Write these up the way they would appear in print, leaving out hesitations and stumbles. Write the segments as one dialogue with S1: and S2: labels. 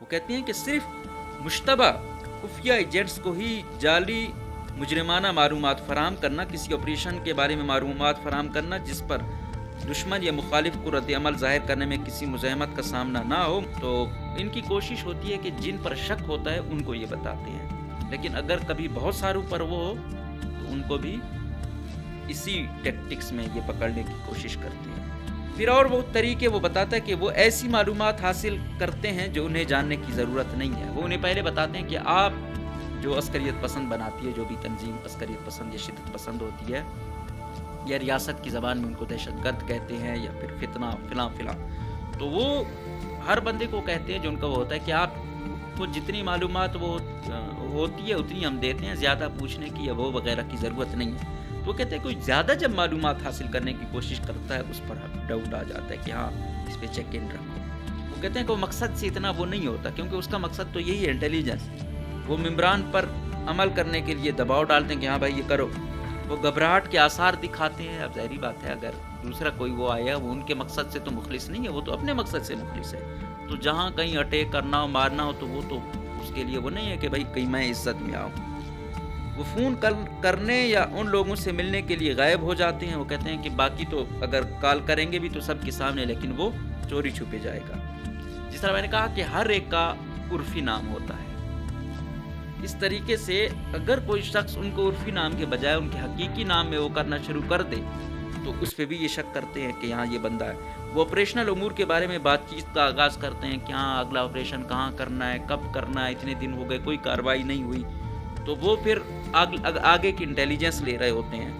S1: وہ کہتی ہیں کہ صرف مشتبہ خفیہ ایجنٹس کو ہی جعلی مجرمانہ معلومات فراہم کرنا، کسی آپریشن کے بارے میں معلومات فراہم کرنا جس پر دشمن یا مخالف کو رد عمل ظاہر کرنے میں کسی مزاحمت کا سامنا نہ ہو، تو ان کی کوشش ہوتی ہے کہ جن پر شک ہوتا ہے ان کو یہ بتاتے ہیں، لیکن اگر کبھی بہت ساروں پر وہ ہو تو ان کو بھی اسی ٹیکٹکس میں یہ پکڑنے کی کوشش کرتے ہیں۔ پھر اور وہ طریقے وہ بتاتا ہے کہ وہ ایسی معلومات حاصل کرتے ہیں جو انہیں جاننے کی ضرورت نہیں ہے۔ وہ انہیں پہلے بتاتے ہیں کہ آپ جو عسکریت پسند بناتی ہے، جو بھی تنظیم عسکریت پسند یا شدت پسند ہوتی ہے، یا ریاست کی زبان میں ان کو دہشت گرد کہتے ہیں یا پھر فتنہ فلاں فلاں، تو وہ ہر بندے کو کہتے ہیں جو ان کا وہ ہوتا ہے کہ آپ کو جتنی معلومات وہ ہوتی ہے اتنی ہم دیتے ہیں، زیادہ پوچھنے کی یا وہ وغیرہ کی ضرورت نہیں ہے۔ تو وہ کہتے ہیں کوئی زیادہ جب معلومات حاصل کرنے کی کوشش کرتا ہے اس پر ڈاؤٹ آ جاتا ہے کہ ہاں اس پہ چیک ان رکھو۔ وہ کہتے ہیں کہ وہ مقصد سے اتنا وہ نہیں ہوتا، کیونکہ اس کا مقصد تو یہی ہے انٹیلیجنس۔ وہ ممبران پر عمل کرنے کے لیے دباؤ ڈالتے ہیں کہ ہاں بھائی یہ کرو۔ وہ گھبراہٹ کے آثار دکھاتے ہیں۔ اب ظاہری بات ہے اگر دوسرا کوئی وہ آیا وہ ان کے مقصد سے تو مخلص نہیں ہے، وہ تو اپنے مقصد سے مخلص ہے، تو جہاں کہیں اٹیک کرنا ہو مارنا ہو تو وہ تو اس کے لیے وہ نہیں ہے کہ بھائی کہیں میں عزت میں آؤں۔ وہ فون کرنے یا ان لوگوں سے ملنے کے لیے غائب ہو جاتے ہیں۔ وہ کہتے ہیں کہ باقی تو اگر کال کریں گے بھی تو سب کے سامنے، لیکن وہ چوری چھپے جائے گا۔ جس طرح میں نے کہا کہ ہر ایک کا عرفی نام ہوتا ہے، اس طریقے سے اگر کوئی شخص ان کو عرفی نام کے بجائے ان کے حقیقی نام میں وہ کرنا شروع کر دے تو اس پہ بھی یہ شک کرتے ہیں کہ یہاں یہ بندہ ہے۔ وہ آپریشنل امور کے بارے میں بات چیت کا آغاز کرتے ہیں کہ ہاں اگلا آپریشن کہاں کرنا ہے، کب کرنا ہے، اتنے دن ہو گئے کوئی کارروائی نہیں ہوئی، تو وہ پھر آگے کی انٹیلیجنس لے رہے ہوتے ہیں۔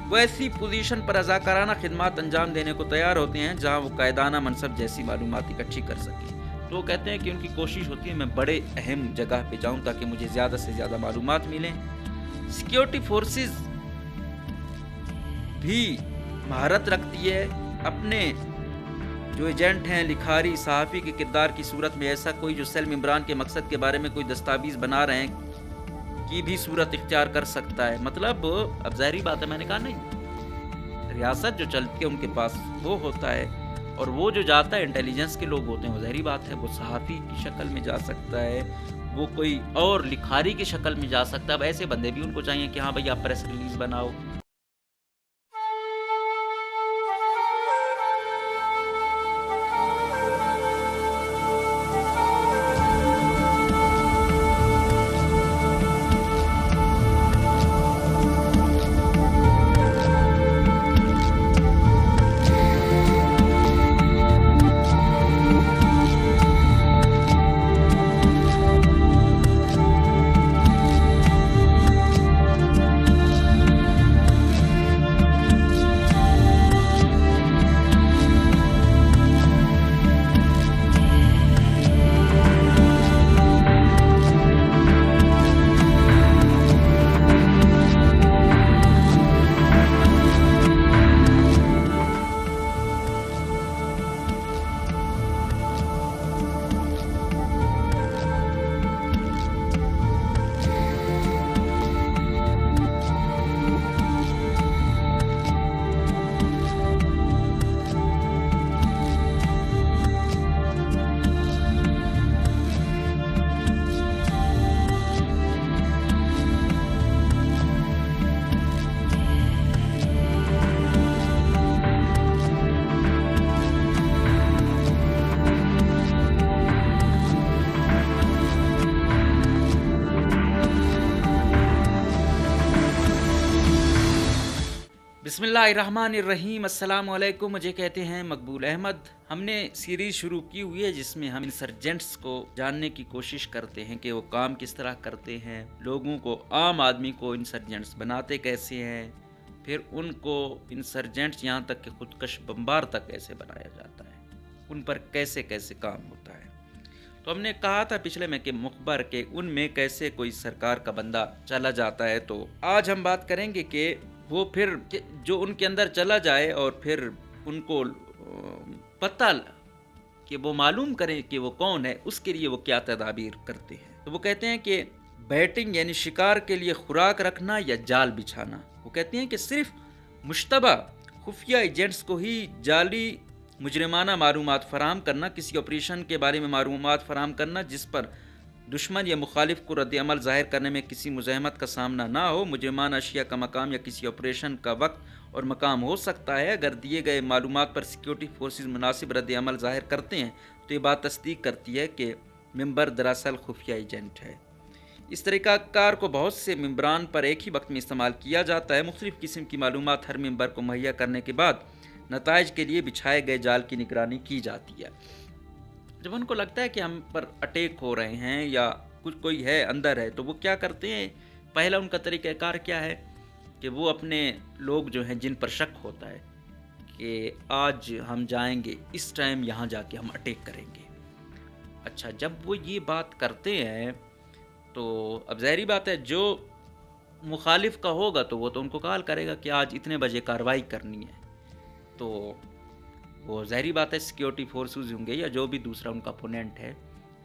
S1: وہ ایسی پوزیشن پر رضاکارانہ خدمات انجام دینے کو تیار ہوتے ہیں جہاں وہ قائدانہ منصب جیسی معلومات اکٹھی کر سکیں۔ تو وہ کہتے ہیں کہ ان کی کوشش ہوتی ہے میں بڑے اہم جگہ پہ جاؤں تاکہ مجھے زیادہ سے زیادہ معلومات ملیں۔ سیکیورٹی فورسز بھی مہارت رکھتی ہے، اپنے جو ایجنٹ ہیں، لکھاری، صحافی کے کردار کی صورت میں ایسا کوئی جو سیل ممبران کے مقصد کے بارے میں کوئی دستاویز بنا رہے ہیں کی بھی صورت اختیار کر سکتا ہے۔ مطلب اب ظاہری بات ہے، میں نے کہا نہیں، ریاست جو چلتی ہے ان کے پاس وہ ہوتا ہے، اور وہ جو جاتا ہے انٹیلیجنس کے لوگ ہوتے ہیں، وہ ظاہری بات ہے وہ صحافی کی شکل میں جا سکتا ہے، وہ کوئی اور لکھاری کی شکل میں جا سکتا ہے۔ اب ایسے بندے بھی ان کو چاہیے کہ ہاں بھائی آپ پریس ریلیز بناؤ۔ بسم اللہ الرحمن الرحیم۔ السلام علیکم۔ مجھے کہتے ہیں مقبول احمد۔ ہم نے سیریز شروع کی ہوئی ہے جس میں ہم انسرجنٹس کو جاننے کی کوشش کرتے ہیں کہ وہ کام کس طرح کرتے ہیں، لوگوں کو، عام آدمی کو انسرجنٹس بناتے کیسے ہیں، پھر ان کو انسرجنٹس یہاں تک کہ خودکش بمبار تک کیسے بنایا جاتا ہے، ان پر کیسے کیسے کام ہوتا ہے۔ تو ہم نے کہا تھا پچھلے میں کہ مخبر کے ان میں کیسے کوئی سرکار کا بندہ چلا جاتا ہے، تو آج ہم بات کریں گے کہ وہ پھر جو ان کے اندر چلا جائے اور پھر ان کو پتہ کہ وہ معلوم کریں کہ وہ کون ہے، اس کے لیے وہ کیا تدابیر کرتے ہیں۔ تو وہ کہتے ہیں کہ بیٹنگ یعنی شکار کے لیے خوراک رکھنا یا جال بچھانا۔ وہ کہتے ہیں کہ صرف مشتبہ خفیہ ایجنٹس کو ہی جعلی مجرمانہ معلومات فراہم کرنا، کسی آپریشن کے بارے میں معلومات فراہم کرنا جس پر دشمن یا مخالف کو رد عمل ظاہر کرنے میں کسی مزاحمت کا سامنا نہ ہو۔ مجرمانہ اشیاء کا مقام یا کسی آپریشن کا وقت اور مقام ہو سکتا ہے۔ اگر دیے گئے معلومات پر سیکیورٹی فورسز مناسب رد عمل ظاہر کرتے ہیں تو یہ بات تصدیق کرتی ہے کہ ممبر دراصل خفیہ ایجنٹ ہے۔ اس طریقہ کار کو بہت سے ممبران پر ایک ہی وقت میں استعمال کیا جاتا ہے۔ مختلف قسم کی معلومات ہر ممبر کو مہیا کرنے کے بعد نتائج کے لیے بچھائے گئے جال کی نگرانی کی جاتی ہے۔ جب ان کو لگتا ہے کہ ہم پر اٹیک ہو رہے ہیں یا کچھ کوئی ہے اندر ہے تو وہ کیا کرتے ہیں؟ پہلا ان کا طریقہ کار کیا ہے کہ وہ اپنے لوگ جو ہیں جن پر شک ہوتا ہے کہ آج ہم جائیں گے اس ٹائم یہاں جا کے ہم اٹیک کریں گے۔ اچھا، جب وہ یہ بات کرتے ہیں تو اب ظاہری بات ہے جو مخالف کا ہوگا تو وہ تو ان کو کال کرے گا کہ آج اتنے بجے کارروائی کرنی ہے، تو وہ ظاہری بات ہے سیکیورٹی فورسز ہوں گے یا جو بھی دوسرا ان کا اپوننٹ ہے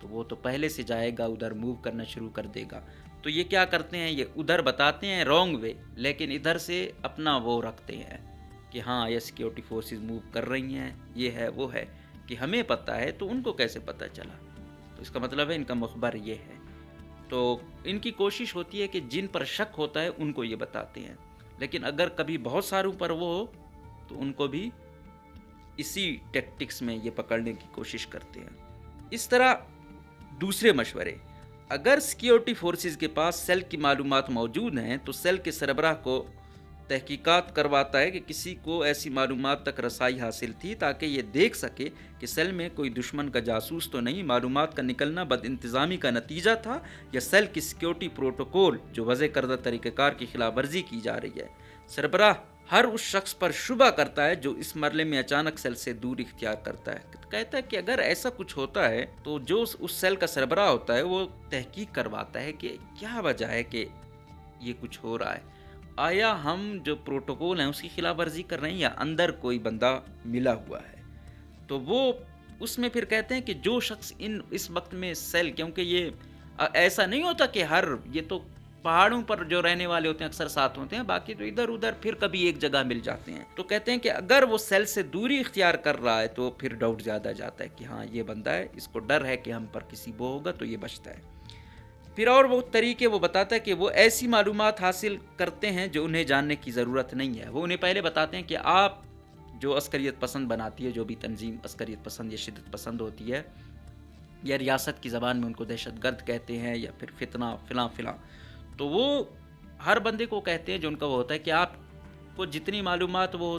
S1: تو وہ تو پہلے سے جائے گا، ادھر موو کرنا شروع کر دے گا۔ تو یہ کیا کرتے ہیں، یہ ادھر بتاتے ہیں رانگ وے، لیکن ادھر سے اپنا وہ رکھتے ہیں کہ ہاں یہ سیکیورٹی فورسز موو کر رہی ہیں، یہ ہے وہ ہے، کہ ہمیں پتہ ہے تو ان کو کیسے پتہ چلا؟ تو اس کا مطلب ہے ان کا مخبر یہ ہے۔ تو ان کی کوشش ہوتی ہے کہ جن پر شک ہوتا ہے ان کو یہ بتاتے ہیں، لیکن اگر کبھی بہت ساروں پر وہ ہو تو ان کو بھی اسی ٹیکٹکس میں یہ پکڑنے کی کوشش کرتے ہیں۔ اس طرح دوسرے مشورے، اگر سیکیورٹی فورسز کے پاس سیل کی معلومات موجود ہیں تو سیل کے سربراہ کو تحقیقات کرواتا ہے کہ کسی کو ایسی معلومات تک رسائی حاصل تھی تاکہ یہ دیکھ سکے کہ سیل میں کوئی دشمن کا جاسوس تو نہیں، معلومات کا نکلنا بد انتظامی کا نتیجہ تھا یا سیل کی سیکیورٹی پروٹوکول جو وضع کردہ طریقہ کار کی خلاف ورزی کی جا رہی ہے۔ سربراہ ہر اس شخص پر شبہ کرتا ہے جو اس مرحلے میں اچانک سیل سے دور اختیار کرتا ہے۔ کہتا ہے کہ اگر ایسا کچھ ہوتا ہے تو جو اس سیل کا سربراہ ہوتا ہے وہ تحقیق کرواتا ہے کہ کیا وجہ ہے کہ یہ کچھ ہو رہا ہے، آیا ہم جو پروٹوکول ہیں اس کی خلاف ورزی کر رہے ہیں یا اندر کوئی بندہ ملا ہوا ہے۔ تو وہ اس میں پھر کہتے ہیں کہ جو شخص اس وقت میں سیل، کیونکہ یہ ایسا نہیں ہوتا کہ یہ تو پہاڑوں پر جو رہنے والے ہوتے ہیں اکثر ساتھ ہوتے ہیں، باقی تو ادھر ادھر پھر کبھی ایک جگہ مل جاتے ہیں۔ تو کہتے ہیں کہ اگر وہ سیل سے دوری اختیار کر رہا ہے تو پھر ڈاؤٹ زیادہ جاتا ہے کہ ہاں یہ بندہ ہے، اس کو ڈر ہے کہ ہم پر کسی وہ ہوگا تو یہ بچتا ہے۔ پھر اور وہ طریقے وہ بتاتا ہے کہ وہ ایسی معلومات حاصل کرتے ہیں جو انہیں جاننے کی ضرورت نہیں ہے۔ وہ انہیں پہلے بتاتے ہیں کہ آپ جو عسکریت پسند بناتی ہے، جو بھی تنظیم عسکریت پسند یا شدت پسند ہوتی ہے، یا ریاست کی زبان میں ان کو دہشت گرد کہتے ہیں یا پھر فتنہ فلاں فلاں، تو وہ ہر بندے کو کہتے ہیں جو ان کا وہ ہوتا ہے کہ آپ کو جتنی معلومات وہ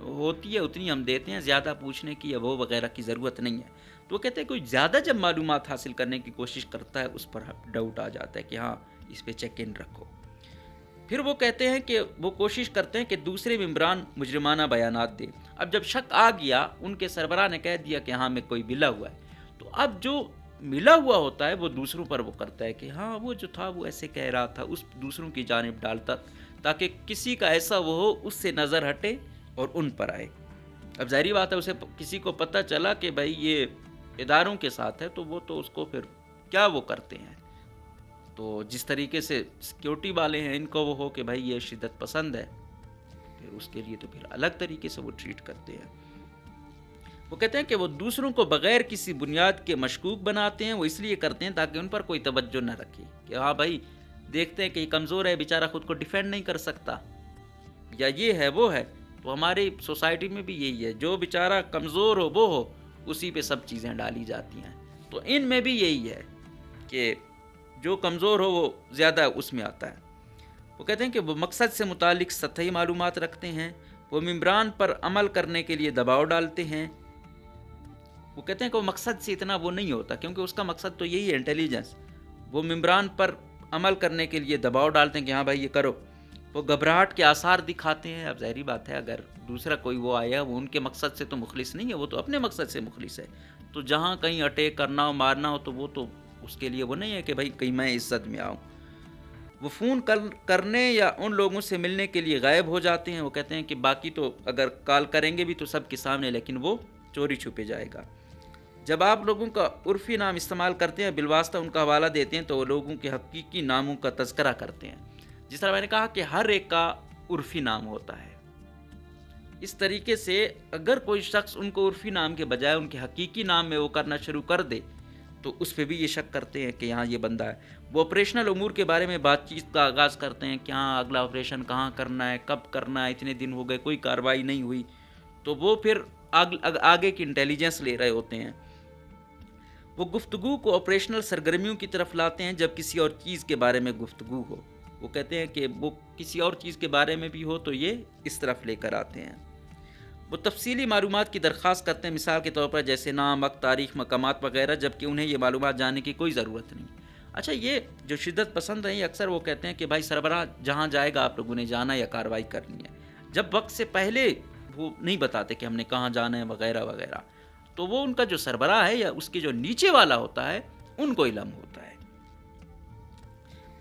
S1: ہوتی ہے اتنی ہم دیتے ہیں، زیادہ پوچھنے کی یا وہ وغیرہ کی ضرورت نہیں ہے۔ تو وہ کہتے ہیں کوئی زیادہ جب معلومات حاصل کرنے کی کوشش کرتا ہے اس پر ڈاؤٹ آ جاتا ہے کہ ہاں اس پہ چیک ان رکھو۔ پھر وہ کہتے ہیں کہ وہ کوشش کرتے ہیں کہ دوسرے ممبران مجرمانہ بیانات دیں۔ اب جب شک آ گیا، ان کے سربراہ نے کہہ دیا کہ ہاں میں کوئی ملا ہوا ہے، تو اب جو ملا ہوا ہوتا ہے وہ دوسروں پر وہ کرتا ہے کہ ہاں وہ جو تھا وہ ایسے کہہ رہا تھا، اس دوسروں کی جانب ڈالتا تاکہ کسی کا ایسا وہ ہو اس سے نظر ہٹے اور ان پر آئے۔ اب ظاہری بات ہے اسے کسی کو پتہ چلا کہ بھائی یہ اداروں کے ساتھ ہے تو وہ تو اس کو پھر کیا وہ کرتے ہیں۔ تو جس طریقے سے سیکیورٹی والے ہیں ان کو وہ ہو کہ بھائی یہ شدت پسند ہے، پھر اس کے لیے تو پھر الگ طریقے سے وہ ٹریٹ کرتے ہیں۔ وہ کہتے ہیں کہ وہ دوسروں کو بغیر کسی بنیاد کے مشکوک بناتے ہیں، وہ اس لیے کرتے ہیں تاکہ ان پر کوئی توجہ نہ رکھے کہ ہاں بھائی دیکھتے ہیں کہ یہ کمزور ہے، بیچارہ خود کو ڈیفینڈ نہیں کر سکتا، یا یہ ہے وہ ہے۔ تو ہماری سوسائٹی میں بھی یہی ہے، جو بیچارہ کمزور ہو وہ ہو، اسی پہ سب چیزیں ڈالی جاتی ہیں۔ تو ان میں بھی یہی ہے کہ جو کمزور ہو وہ زیادہ اس میں آتا ہے۔ وہ کہتے ہیں کہ وہ مقصد سے متعلق سطحی معلومات رکھتے ہیں، وہ ممبران پر عمل کرنے کے لیے دباؤ ڈالتے ہیں۔ وہ کہتے ہیں کہ وہ مقصد سے اتنا وہ نہیں ہوتا، کیونکہ اس کا مقصد تو یہی ہے انٹیلیجنس۔ وہ ممبران پر عمل کرنے کے لیے دباؤ ڈالتے ہیں کہ ہاں بھائی یہ کرو۔ وہ گھبراہٹ کے آثار دکھاتے ہیں۔ اب ظاہری بات ہے اگر دوسرا کوئی وہ آیا وہ ان کے مقصد سے تو مخلص نہیں ہے، وہ تو اپنے مقصد سے مخلص ہے، تو جہاں کہیں اٹیک کرنا ہو مارنا ہو تو وہ تو اس کے لیے وہ نہیں ہے کہ بھائی کہیں میں عزت میں آؤں۔ وہ فون کرنے یا ان لوگوں سے ملنے کے لیے غائب ہو جاتے ہیں۔ وہ کہتے ہیں کہ باقی تو اگر کال کریں گے بھی تو سب کے سامنے، لیکن وہ چوری چھپے جائے گا۔ جب آپ لوگوں کا عرفی نام استعمال کرتے ہیں، بالواسطہ ان کا حوالہ دیتے ہیں، تو وہ لوگوں کے حقیقی ناموں کا تذکرہ کرتے ہیں۔ جس طرح میں نے کہا کہ ہر ایک کا عرفی نام ہوتا ہے، اس طریقے سے اگر کوئی شخص ان کو عرفی نام کے بجائے ان کے حقیقی نام میں وہ کرنا شروع کر دے تو اس پہ بھی یہ شک کرتے ہیں کہ یہاں یہ بندہ ہے۔ وہ آپریشنل امور کے بارے میں بات چیت کا آغاز کرتے ہیں کہ ہاں اگلا آپریشن کہاں کرنا ہے، کب کرنا ہے، اتنے دن ہو گئے کوئی کارروائی نہیں ہوئی، تو وہ پھر آگے کی انٹیلیجنس لے رہے ہوتے ہیں۔ وہ گفتگو کو آپریشنل سرگرمیوں کی طرف لاتے ہیں جب کسی اور چیز کے بارے میں گفتگو ہو۔ وہ کہتے ہیں کہ وہ کسی اور چیز کے بارے میں بھی ہو تو یہ اس طرف لے کر آتے ہیں۔ وہ تفصیلی معلومات کی درخواست کرتے ہیں، مثال کے طور پر جیسے نام، وقت، تاریخ، مقامات وغیرہ، جبکہ انہیں یہ معلومات جاننے کی کوئی ضرورت نہیں۔ اچھا، یہ جو شدت پسند ہیں یہ اکثر وہ کہتے ہیں کہ بھائی سربراہ جہاں جائے گا آپ لوگوں نے جانا یا کارروائی کرنی ہے، جب وقت سے پہلے وہ نہیں بتاتے کہ ہم نے کہاں جانا ہے وغیرہ وغیرہ، تو وہ ان کا جو سربراہ ہے یا اس کے جو نیچے والا ہوتا ہے ان کو علم ہوتا ہے۔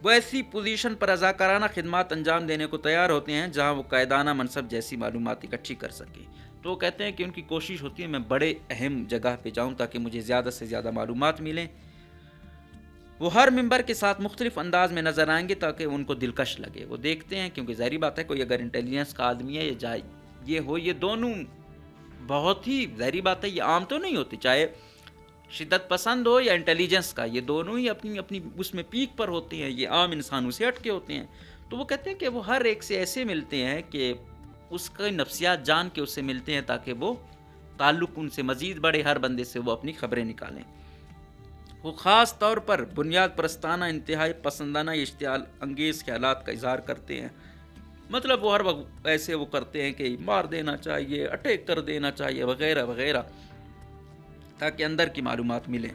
S1: وہ ایسی پوزیشن پر رضاکارانہ خدمات انجام دینے کو تیار ہوتے ہیں جہاں وہ قائدانہ منصب جیسی معلومات اکٹھی کر سکیں۔ تو وہ کہتے ہیں کہ ان کی کوشش ہوتی ہے میں بڑے اہم جگہ پہ جاؤں تاکہ مجھے زیادہ سے زیادہ معلومات ملیں۔ وہ ہر ممبر کے ساتھ مختلف انداز میں نظر آئیں گے تاکہ ان کو دلکش لگے۔ وہ دیکھتے ہیں کیونکہ ظاہری بات ہے کوئی اگر انٹیلیجنس کا آدمی ہے یا یہ ہو، یہ دونوں بہت ہی ظاہری بات ہے یہ عام تو نہیں ہوتی، چاہے شدت پسند ہو یا انٹیلیجنس کا، یہ دونوں ہی اپنی اپنی اس میں پیک پر ہوتے ہیں، یہ عام انسانوں سے ہٹ کے ہوتے ہیں۔ تو وہ کہتے ہیں کہ وہ ہر ایک سے ایسے ملتے ہیں کہ اس کا نفسیات جان کے اس سے ملتے ہیں تاکہ وہ تعلق ان سے مزید بڑھے، ہر بندے سے وہ اپنی خبریں نکالیں۔ وہ خاص طور پر بنیاد پرستانہ، انتہائی پسندانہ اشتعال انگیز خیالات کا اظہار کرتے ہیں۔ مطلب وہ ہر وقت ایسے وہ کرتے ہیں کہ مار دینا چاہیے، اٹیک کر دینا چاہیے وغیرہ وغیرہ تاکہ اندر کی معلومات ملیں۔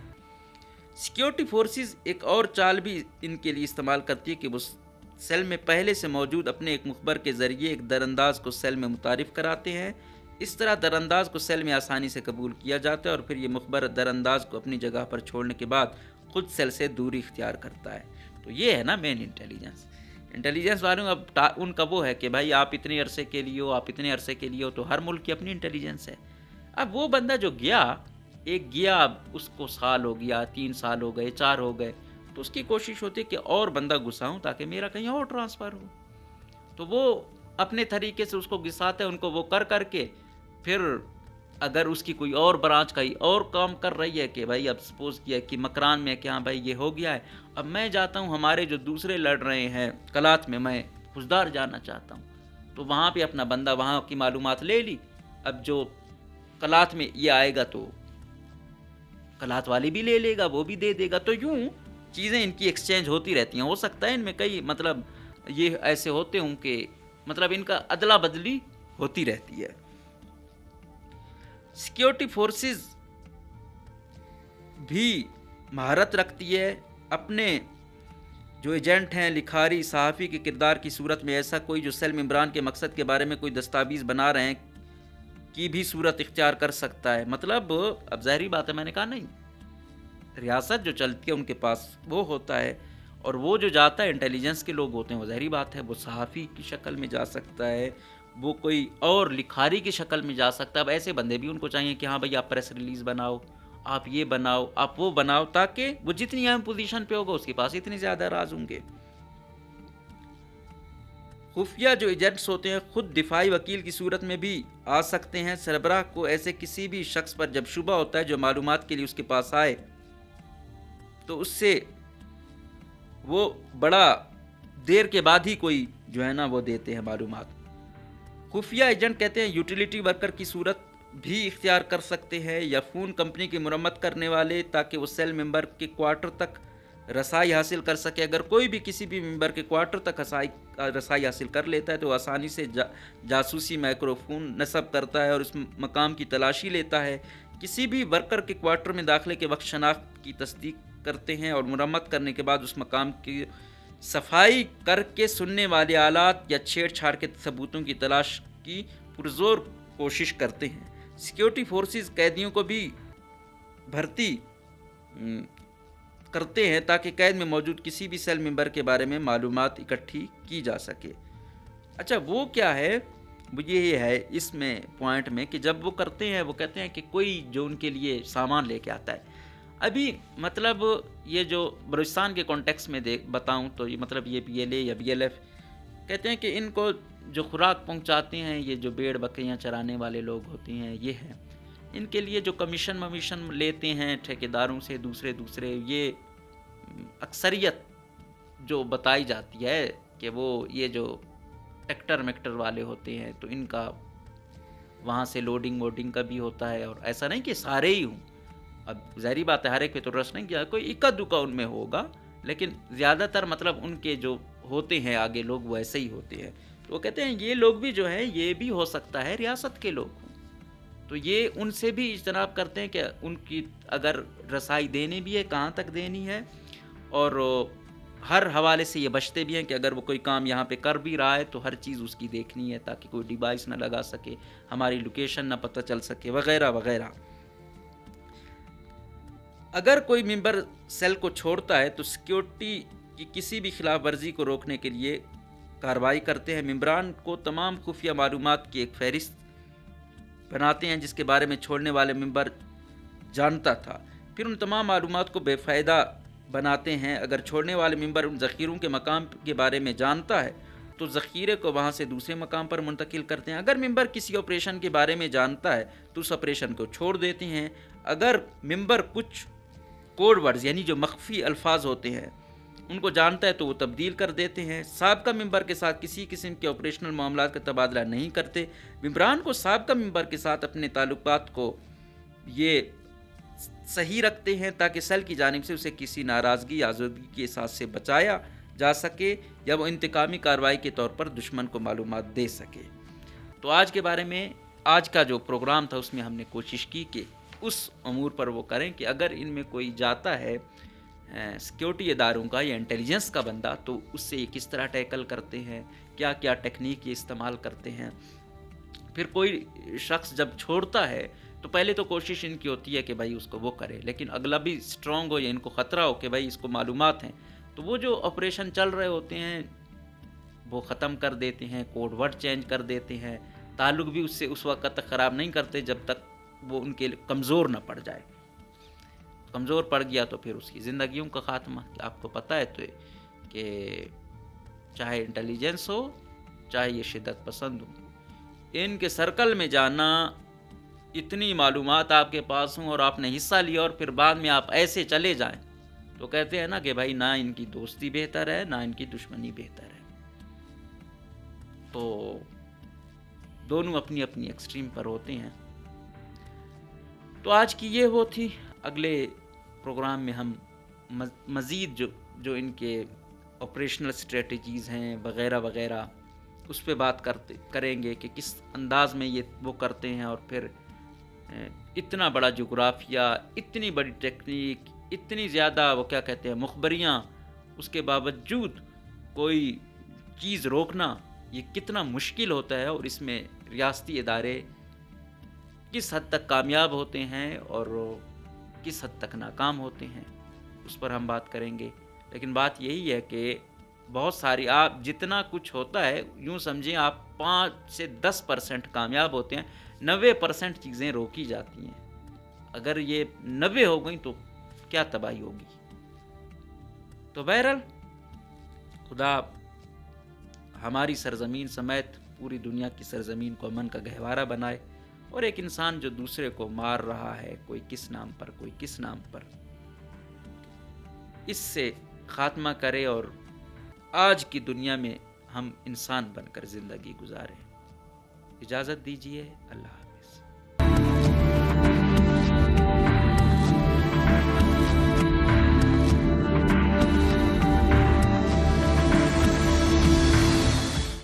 S1: سیکیورٹی فورسز ایک اور چال بھی ان کے لیے استعمال کرتی ہے کہ وہ سیل میں پہلے سے موجود اپنے ایک مخبر کے ذریعے ایک درانداز کو سیل میں متعارف کراتے ہیں۔ اس طرح درانداز کو سیل میں آسانی سے قبول کیا جاتا ہے اور پھر یہ مخبر درانداز کو اپنی جگہ پر چھوڑنے کے بعد خود سیل سے دوری اختیار کرتا ہے۔ تو یہ ہے نا مین انٹیلیجنس۔ انٹیلیجنس والوں اب ان کا وہ ہے کہ بھائی آپ اتنے عرصے کے لیے ہو، آپ اتنے عرصے کے لیے ہو، تو ہر ملک کی اپنی انٹیلیجنس ہے۔ اب وہ بندہ جو گیا، ایک گیا، اب اس کو سال ہو گیا، 3 سال ہو گئے، 4 ہو گئے، تو اس کی کوشش ہوتی ہے کہ اور بندہ گھساؤں تاکہ میرا کہیں اور ٹرانسفر ہو۔ تو وہ اپنے طریقے سے اس کو گھساتے ہیں، ان کو وہ کر کے پھر اگر اس کی کوئی اور برانچ کا اور کام کر رہی ہے کہ بھائی اب سپوز کیا کہ مکران میں کہ ہاں بھائی یہ ہو گیا ہے، اب میں جاتا ہوں ہمارے جو دوسرے لڑ رہے ہیں کلات میں خوددار جانا چاہتا ہوں، تو وہاں پہ اپنا بندہ وہاں کی معلومات لے لی، اب جو کلات میں یہ آئے گا تو کلات والی بھی لے لے گا، وہ بھی دے دے گا، تو یوں چیزیں ان کی ایکسچینج ہوتی رہتی ہیں۔ ہو سکتا ہے ان میں کئی مطلب یہ ایسے ہوتے ہوں کہ مطلب ان کا ادلا بدلی ہوتی رہتی ہے۔ سیکیورٹی فورسز بھی مہارت رکھتی ہے اپنے جو ایجنٹ ہیں، لکھاری، صحافی کے کردار کی صورت میں ایسا کوئی جو سیل ممبران کے مقصد کے بارے میں کوئی دستاویز بنا رہے ہیں کی بھی صورت اختیار کر سکتا ہے۔ مطلب اب ظاہری بات ہے، میں نے کہا نہیں، ریاست جو چلتی ہے ان کے پاس وہ ہوتا ہے، اور وہ جو جاتا ہے انٹیلیجنس کے لوگ ہوتے ہیں، وہ ظاہری بات ہے وہ صحافی کی شکل میں جا سکتا ہے، وہ کوئی اور لکھاری کی شکل میں جا سکتا ہے۔ اب ایسے بندے بھی ان کو چاہیے کہ ہاں بھائی آپ پریس ریلیز بناؤ، آپ یہ بناؤ، آپ وہ بناؤ، تاکہ وہ جتنی اہم پوزیشن پہ ہوگا اس کے پاس اتنے زیادہ راز ہوں گے۔ خفیہ جو ایجنٹس ہوتے ہیں خود دفاعی وکیل کی صورت میں بھی آ سکتے ہیں۔ سربراہ کو ایسے کسی بھی شخص پر جب شبہ ہوتا ہے جو معلومات کے لیے اس کے پاس آئے تو اس سے وہ بڑا دیر کے بعد ہی کوئی جو ہے نا وہ دیتے ہیں معلومات۔ خفیہ ایجنٹ کہتے ہیں یوٹیلیٹی ورکر کی صورت بھی اختیار کر سکتے ہیں یا فون کمپنی کی مرمت کرنے والے، تاکہ وہ سیل ممبر کے کوارٹر تک رسائی حاصل کر سکے۔ اگر کوئی بھی کسی بھی ممبر کے کوارٹر تک رسائی حاصل کر لیتا ہے تو وہ آسانی سے جاسوسی مائکروفون نصب کرتا ہے اور اس مقام کی تلاشی لیتا ہے۔ کسی بھی ورکر کے کوارٹر میں داخلے کے وقت شناخت کی تصدیق کرتے ہیں اور مرمت کرنے کے بعد اس مقام کی صفائی کر کے سننے والے آلات یا چھیڑ چھاڑ کے ثبوتوں کی تلاش کی پرزور کوشش کرتے ہیں۔ سیکیورٹی فورسز قیدیوں کو بھی بھرتی کرتے ہیں تاکہ قید میں موجود کسی بھی سیل ممبر کے بارے میں معلومات اکٹھی کی جا سکے۔ اچھا، وہ کیا ہے، وہ یہ ہے اس میں پوائنٹ میں کہ جب وہ کرتے ہیں وہ کہتے ہیں کہ کوئی جو ان کے لیے سامان لے کے آتا ہے، ابھی مطلب یہ جو بلوچستان کے کانٹیکس میں بتاؤں تو یہ مطلب یہ PLA یا BLF کہتے ہیں کہ ان کو جو خوراک پہنچاتے ہیں یہ جو بھیڑ بکریاں چرانے والے لوگ ہوتے ہیں یہ ہیں. ان کے لیے جو کمیشن لیتے ہیں ٹھیکیداروں سے دوسرے یہ اکثریت جو بتائی جاتی ہے کہ وہ یہ جو ٹریکٹر والے ہوتے ہیں تو ان کا وہاں سے لوڈنگ ووڈنگ کا بھی ہوتا ہے. اور ایسا نہیں کہ سارے ہی ہوں, اب ظاہری بات ہے ہر ایک پہ تو رش نہیں کیا, کوئی اکا دکا ان میں ہوگا, لیکن زیادہ تر مطلب ان کے جو ہوتے ہیں آگے لوگ وہ ایسے ہی ہوتے ہیں. تو وہ کہتے ہیں یہ لوگ بھی جو ہیں یہ بھی ہو سکتا ہے ریاست کے لوگ ہوں, تو یہ ان سے بھی اجتناب کرتے ہیں کہ ان کی اگر رسائی دینی بھی ہے کہاں تک دینی ہے, اور ہر حوالے سے یہ بچتے بھی ہیں کہ اگر وہ کوئی کام یہاں پہ کر بھی رہا ہے تو ہر چیز اس کی دیکھنی ہے تاکہ کوئی ڈیوائس نہ لگا سکے, ہماری لوکیشن نہ پتہ چل سکے وغیرہ وغیرہ. اگر کوئی ممبر سیل کو چھوڑتا ہے تو سیکیورٹی کی کسی بھی خلاف ورزی کو روکنے کے لیے کارروائی کرتے ہیں. ممبران کو تمام خفیہ معلومات کی ایک فہرست بناتے ہیں جس کے بارے میں چھوڑنے والے ممبر جانتا تھا, پھر ان تمام معلومات کو بے فائدہ بناتے ہیں. اگر چھوڑنے والے ممبر ان ذخیروں کے مقام کے بارے میں جانتا ہے تو ذخیرے کو وہاں سے دوسرے مقام پر منتقل کرتے ہیں. اگر ممبر کسی آپریشن کے بارے میں جانتا ہے تو اس آپریشن کو چھوڑ دیتے ہیں. اگر ممبر کچھ کوڈ ورڈز یعنی جو مخفی الفاظ ہوتے ہیں ان کو جانتا ہے تو وہ تبدیل کر دیتے ہیں. سابقہ ممبر کے ساتھ کسی قسم کے آپریشنل معاملات کا تبادلہ نہیں کرتے. ممبران کو سابقہ ممبر کے ساتھ اپنے تعلقات کو یہ صحیح رکھتے ہیں تاکہ سیل کی جانب سے اسے کسی ناراضگی یا آزردگی کے احساس سے بچایا جا سکے یا وہ انتقامی کارروائی کے طور پر دشمن کو معلومات دے سکے. تو آج کے بارے میں آج کا جو پروگرام تھا اس میں ہم نے کوشش کی کہ اس امور پر وہ کریں کہ اگر ان میں کوئی جاتا ہے سیکیورٹی اداروں کا یا انٹیلیجنس کا بندہ تو اس سے یہ کس طرح ٹیکل کرتے ہیں, کیا کیا ٹیکنیک یہ استعمال کرتے ہیں. پھر کوئی شخص جب چھوڑتا ہے تو پہلے تو کوشش ان کی ہوتی ہے کہ بھائی اس کو وہ کرے, لیکن اگلا بھی اسٹرانگ ہو یا ان کو خطرہ ہو کہ بھائی اس کو معلومات ہیں تو وہ جو آپریشن چل رہے ہوتے ہیں وہ ختم کر دیتے ہیں, کوڈ ورڈ چینج کر دیتے ہیں. تعلق بھی اس سے اس وقت تک خراب نہیں کرتے جب تک وہ ان کے کمزور نہ پڑ جائے. کمزور پڑ گیا تو پھر اس کی زندگیوں کا خاتمہ. آپ کو پتہ ہے تو کہ چاہے انٹیلیجنس ہو چاہے یہ شدت پسند ہو, ان کے سرکل میں جانا اتنی معلومات آپ کے پاس ہوں اور آپ نے حصہ لیا اور پھر بعد میں آپ ایسے چلے جائیں تو کہتے ہیں نا کہ بھائی نہ ان کی دوستی بہتر ہے نہ ان کی دشمنی بہتر ہے. تو دونوں اپنی اپنی ایکسٹریم پر ہوتے ہیں. تو آج کی یہ وہ تھی. اگلے پروگرام میں ہم مزید جو ان کے آپریشنل اسٹریٹجیز ہیں وغیرہ وغیرہ اس پہ بات کریں گے کہ کس انداز میں یہ وہ کرتے ہیں, اور پھر اتنا بڑا جغرافیہ, اتنی بڑی ٹیکنیک, اتنی زیادہ وہ کیا کہتے ہیں مخبریاں, اس کے باوجود کوئی چیز روکنا یہ کتنا مشکل ہوتا ہے, اور اس میں ریاستی ادارے کس حد تک کامیاب ہوتے ہیں اور کس حد تک ناکام ہوتے ہیں, اس پر ہم بات کریں گے. لیکن بات یہی ہے کہ بہت ساری آپ جتنا کچھ ہوتا ہے یوں سمجھیں آپ 5 سے 10% کامیاب ہوتے ہیں, 90% چیزیں روکی جاتی ہیں. اگر یہ 90 ہو گئیں تو کیا تباہی ہوگی. تو بہرحال خدا ہماری سرزمین سمیت پوری دنیا کی سرزمین کو امن کا گہوارہ بنائے, اور ایک انسان جو دوسرے کو مار رہا ہے کوئی کس نام پر کوئی کس نام پر, اس سے خاتمہ کرے اور آج کی دنیا میں ہم انسان بن کر زندگی گزاریں. اجازت دیجیے. اللہ حافظ.